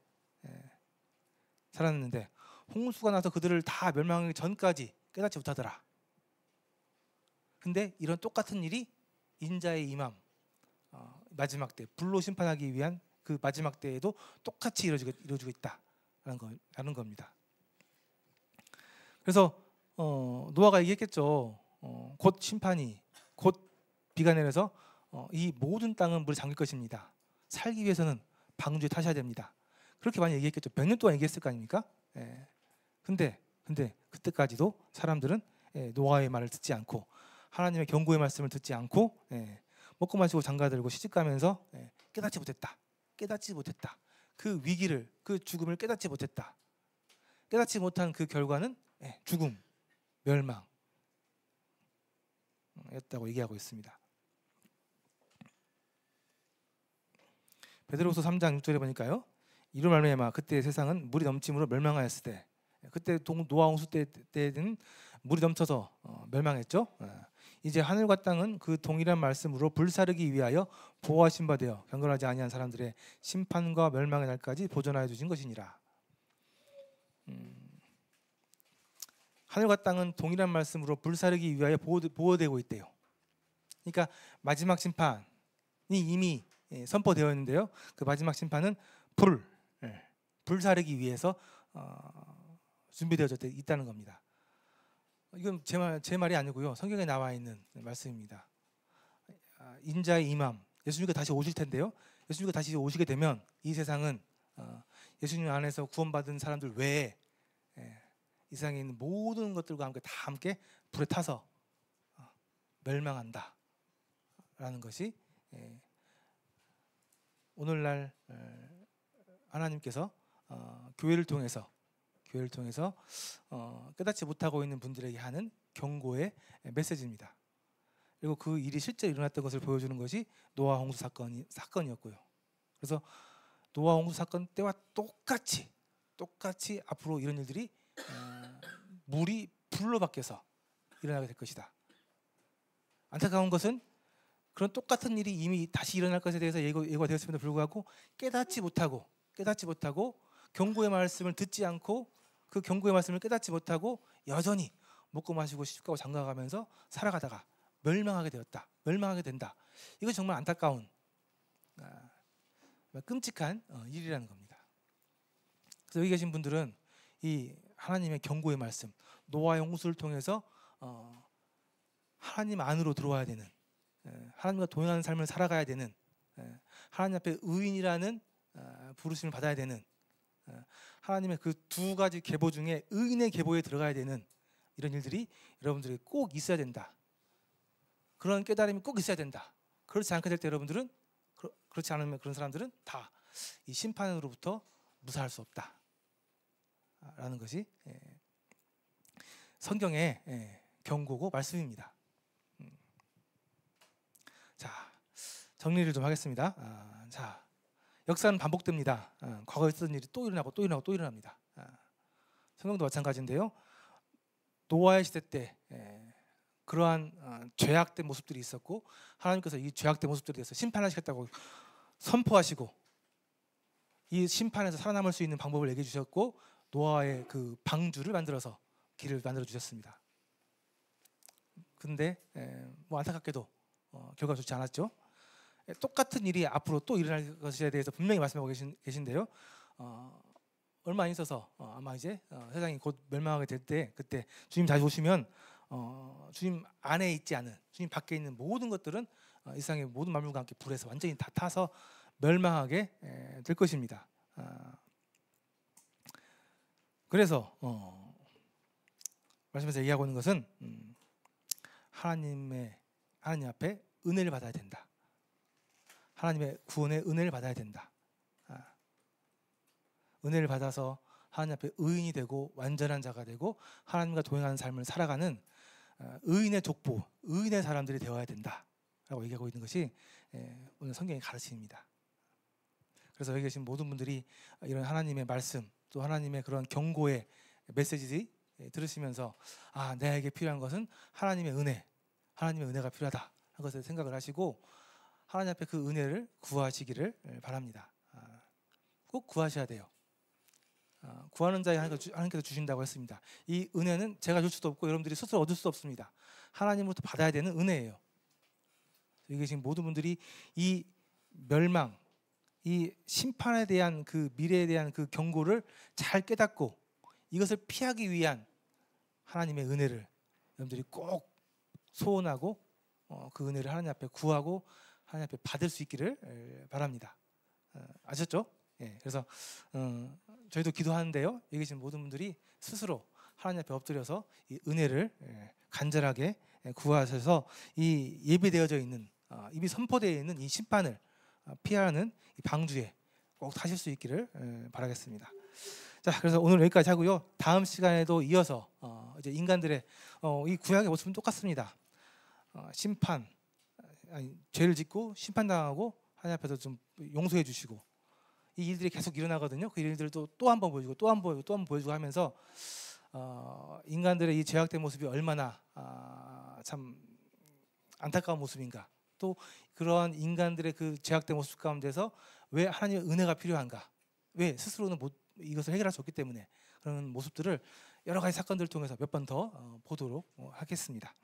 홍수가 나서 그들을 다 멸망하기 전까지 깨닫지 못하더라. 근데 이런 똑같은 일이 인자의 임함, 마지막 때 불로 심판하기 위한 그 마지막 때에도 똑같이 이루어지고 있다라는 겁니다. 그래서 노아가 얘기했겠죠. 곧 심판이, 곧 비가 내려서 이 모든 땅은 물에 잠길 것입니다. 살기 위해서는 방주에 타셔야 됩니다. 그렇게 많이 얘기했겠죠. 100년 동안 얘기했을 거 아닙니까? 예. 근데 그때까지도 사람들은 노아의 말을 듣지 않고 하나님의 경고의 말씀을 듣지 않고 먹고 마시고 장가들고 시집가면서 깨닫지 못했다. 그 위기를, 그 죽음을 깨닫지 못했다. 깨닫지 못한 그 결과는 죽음, 멸망 였다고 얘기하고 있습니다. 베드로후서 3장 6절에 보니까요. 이로 말미암아 그때 세상은 물이 넘침으로 멸망하였을 때, 그때 노아 홍수 때는 물이 넘쳐서 멸망했죠. 이제 하늘과 땅은 그 동일한 말씀으로 불사르기 위하여 보호하신 바 되어 경건하지 아니한 사람들의 심판과 멸망의 날까지 보존하여 주신 것이니라. 하늘과 땅은 동일한 말씀으로 불사르기 위하여 보호되고 있대요. 그러니까 마지막 심판이 이미 선포되어 있는데요. 그 마지막 심판은 불사르기 위해서 준비되어져 있다는 겁니다. 이건 제 말이 아니고요. 성경에 나와 있는 말씀입니다. 인자의 임함, 예수님께서 다시 오실 텐데요. 예수님께서 다시 오시게 되면 이 세상은 예수님 안에서 구원받은 사람들 외에 이 세상에 있는 모든 것들과 함께 불에 타서 멸망한다 라는 것이 오늘날 하나님께서 교회를 통해서 깨닫지 못하고 있는 분들에게 하는 경고의 메시지입니다. 그리고 그 일이 실제 일어났던 것을 보여주는 것이 노아 홍수 사건이었고요. 그래서 노아 홍수 사건 때와 똑같이 앞으로 이런 일들이 물이 불로 바뀌어서 일어나게 될 것이다. 안타까운 것은 그런 똑같은 일이 이미 다시 일어날 것에 대해서 예고가 되었음에도 불구하고 깨닫지 못하고 경고의 말씀을 듣지 않고 그 경고의 말씀을 깨닫지 못하고 여전히 먹고 마시고 시집가고 장가가면서 살아가다가 멸망하게 된다. 이건 정말 안타까운 끔찍한 일이라는 겁니다. 그래서 여기 계신 분들은 이 하나님의 경고의 말씀, 노아의 홍수를 통해서 하나님 안으로 들어와야 되는, 하나님과 동행하는 삶을 살아가야 되는, 하나님 앞에 의인이라는 부르심을 받아야 되는, 하나님의 그 두 가지 계보 중에 의인의 계보에 들어가야 되는 이런 일들이 여러분들에게 꼭 있어야 된다. 그런 깨달음이 꼭 있어야 된다. 그렇지 않게 될 때 여러분들은, 그렇지 않으면 그런 사람들은 다 이 심판으로부터 무사할 수 없다 라는 것이 성경의 경고고 말씀입니다. 자, 정리를 좀 하겠습니다. 자, 역사는 반복됩니다. 과거에 있었던 일이 또 일어납니다. 성경도 마찬가지인데요. 노아의 시대 때 그러한 죄악된 모습들이 있었고 하나님께서 이 죄악된 모습들에 대해서 심판하시겠다고 선포하시고 이 심판에서 살아남을 수 있는 방법을 얘기해 주셨고 노아의 그 방주를 만들어서 길을 만들어 주셨습니다. 근데 뭐 안타깝게도 결과가 좋지 않았죠. 똑같은 일이 앞으로 또 일어날 것에 대해서 분명히 말씀하고 계신데요. 얼마 안 있어서 아마 이제 세상이 곧 멸망하게 될 때, 그때 주님 다시 오시면 주님 안에 있지 않은, 주님 밖에 있는 모든 것들은 이 세상의 모든 만물과 함께 불에서 완전히 다 타서 멸망하게 될 것입니다. 그래서 말씀에서 얘기하고 있는 것은 하나님 앞에 은혜를 받아야 된다. 하나님의 구원의 은혜를 받아야 된다. 은혜를 받아서 하나님 앞에 의인이 되고 완전한 자가 되고 하나님과 동행하는 삶을 살아가는 의인의 족보, 의인의 사람들이 되어야 된다라고 얘기하고 있는 것이 오늘 성경의 가르침입니다. 그래서 여기 계신 모든 분들이 이런 하나님의 말씀, 또 하나님의 그런 경고의 메시지 들으시면서 내게 필요한 것은 하나님의 은혜가 필요하다 하는 것을 생각을 하시고 하나님 앞에 그 은혜를 구하시기를 바랍니다. 꼭 구하셔야 돼요. 구하는 자에게 하나님께서 주신다고 했습니다. 이 은혜는 제가 줄 수도 없고 여러분들이 스스로 얻을 수 없습니다. 하나님으로부터 받아야 되는 은혜예요. 이게 지금 모든 분들이 이 멸망, 이 심판에 대한 그 미래에 대한 그 경고를 잘 깨닫고 이것을 피하기 위한 하나님의 은혜를 여러분들이 꼭 소원하고 그 은혜를 하나님 앞에 구하고 하나님 앞에 받을 수 있기를 바랍니다. 아셨죠? 예, 그래서 저희도 기도하는데요. 여기 계신 모든 분들이 스스로 하나님 앞에 엎드려서 이 은혜를 간절하게 구하셔서 이 예비되어져 있는 이미 선포되어 있는 이 심판을 피하는 이 방주에 꼭 타실 수 있기를 바라겠습니다. 자, 그래서 오늘 여기까지 하고요. 다음 시간에도 이어서 이제 인간들의 이 구약의 모습은 똑같습니다. 심판, 죄를 짓고 심판당하고 하나님 앞에서 좀 용서해 주시고 이 일들이 계속 일어나거든요. 그 일들을 또 한 번 보여주고 또 한 번 보여주고 또 한 번 보여주고 하면서 인간들의 이 죄악된 모습이 얼마나 참 안타까운 모습인가. 또 그러한 인간들의 그 죄악된 모습 가운데서 왜 하나님의 은혜가 필요한가. 왜 스스로는 이것을 해결할 수 없기 때문에 그런 모습들을 여러 가지 사건들을 통해서 몇 번 더 보도록 하겠습니다.